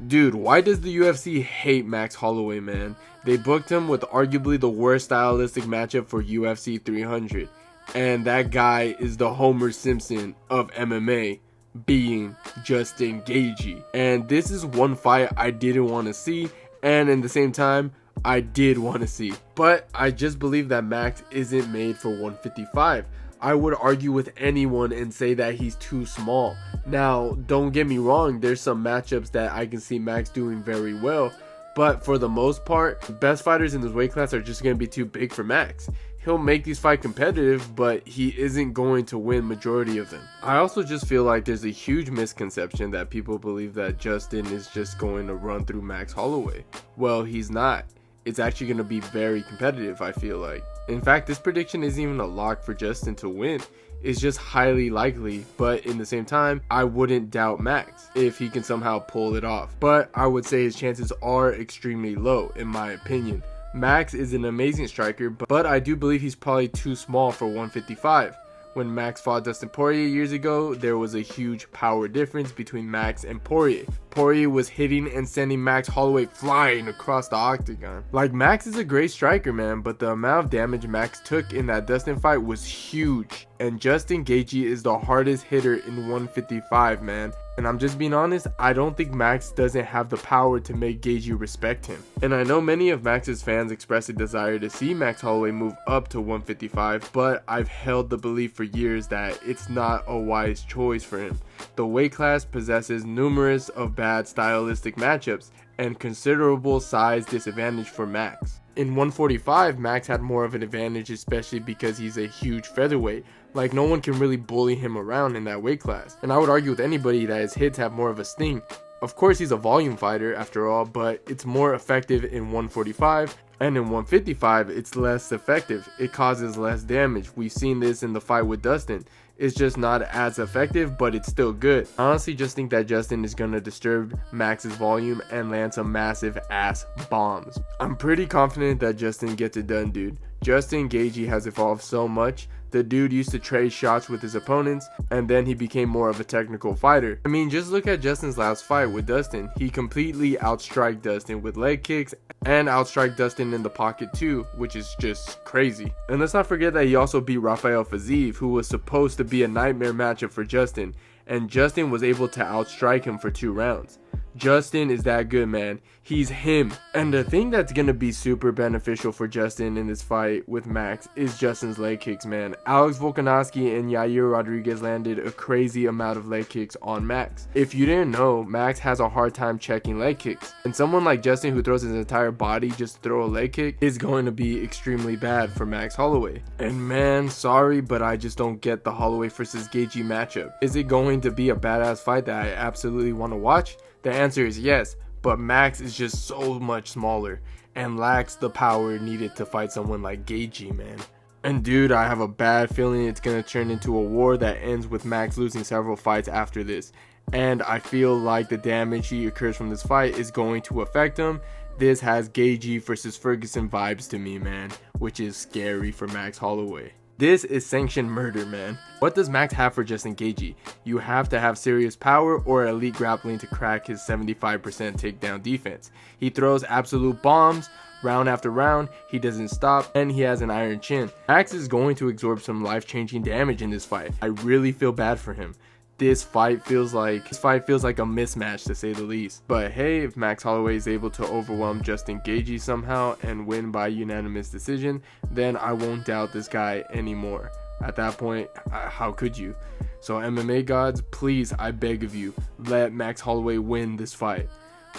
Dude, why does the UFC hate Max Holloway, man? They booked him with arguably the worst stylistic matchup for UFC 300. And that guy is the Homer Simpson of MMA, being Dustin Gaethje. And this is one fight I didn't want to see, and in the same time, I did want to see. But I just believe that Max isn't made for 155. I would argue with anyone and say that he's too small. Now, don't get me wrong, there's some matchups that I can see Max doing very well, but for the most part, the best fighters in this weight class are just going to be too big for Max. He'll make these fights competitive, but he isn't going to win majority of them. I also just feel like there's a huge misconception that people believe that Dustin is just going to run through Max Holloway. Well, he's not. It's actually going to be very competitive, I feel like. In fact, this prediction isn't even a lock for Dustin to win. It's just highly likely, but in the same time, I wouldn't doubt Max if he can somehow pull it off. But I would say his chances are extremely low, in my opinion. Max is an amazing striker, but I do believe he's probably too small for 155. When Max fought Dustin Poirier years ago, there was a huge power difference between Max and Poirier. Poirier was hitting and sending Max Holloway flying across the octagon. Like, Max is a great striker, man, but the amount of damage Max took in that Dustin fight was huge. And Dustin Gaethje is the hardest hitter in 155, man. And I'm just being honest, I don't think Max doesn't have the power to make Gaethje respect him. And I know many of Max's fans express a desire to see Max Holloway move up to 155, but I've held the belief for years that it's not a wise choice for him. The weight class possesses numerous of bad stylistic matchups and considerable size disadvantage for Max. In 145, Max had more of an advantage, especially because he's a huge featherweight. Like, no one can really bully him around in that weight class. And I would argue with anybody that his hits have more of a sting. Of course, he's a volume fighter after all, but it's more effective in 145. And in 155, it's less effective. It causes less damage. We've seen this in the fight with Dustin. It's just not as effective, but it's still good. I honestly just think that Dustin is going to disturb Max's volume and land some massive ass bombs. I'm pretty confident that Dustin gets it done, dude. Dustin Gaethje has evolved so much. The dude used to trade shots with his opponents, and then he became more of a technical fighter. I mean, just look at Dustin's last fight with Dustin. He completely outstriked Dustin with leg kicks and outstriked Dustin in the pocket too, which is just crazy. And let's not forget that he also beat Rafael Fiziev, who was supposed to be a nightmare matchup for Dustin, and Dustin was able to outstrike him for 2 rounds. Dustin is that good, man. He's him. And the thing that's going to be super beneficial for Dustin in this fight with Max is Dustin's leg kicks, man. Alex Volkanovski and Yair Rodriguez landed a crazy amount of leg kicks on Max. If you didn't know, Max has a hard time checking leg kicks. And someone like Dustin who throws his entire body just to throw a leg kick is going to be extremely bad for Max Holloway. And man, sorry, but I just don't get the Holloway versus Gaethje matchup. Is it going to be a badass fight that I absolutely want to watch? The answer is yes, but Max is just so much smaller and lacks the power needed to fight someone like Gaethje, man. And dude, I have a bad feeling it's going to turn into a war that ends with Max losing several fights after this. And I feel like the damage he occurs from this fight is going to affect him. This has Gaethje versus Ferguson vibes to me, man, which is scary for Max Holloway. This is sanctioned murder, man. What does Max have for Dustin Gaethje? You have to have serious power or elite grappling to crack his 75% takedown defense. He throws absolute bombs round after round, he doesn't stop, and he has an iron chin. Max is going to absorb some life-changing damage in this fight. I really feel bad for him. This fight feels like a mismatch, to say the least. But hey, if Max Holloway is able to overwhelm Dustin Gaethje somehow and win by unanimous decision, then I won't doubt this guy anymore. At that point, how could you? So MMA gods, please, I beg of you, let Max Holloway win this fight.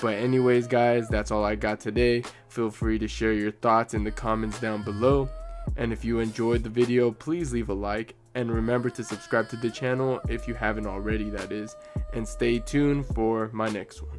But anyways, guys, that's all I got today. Feel free to share your thoughts in the comments down below. And if you enjoyed the video, please leave a like. And remember to subscribe to the channel if you haven't already, that is. And stay tuned for my next one.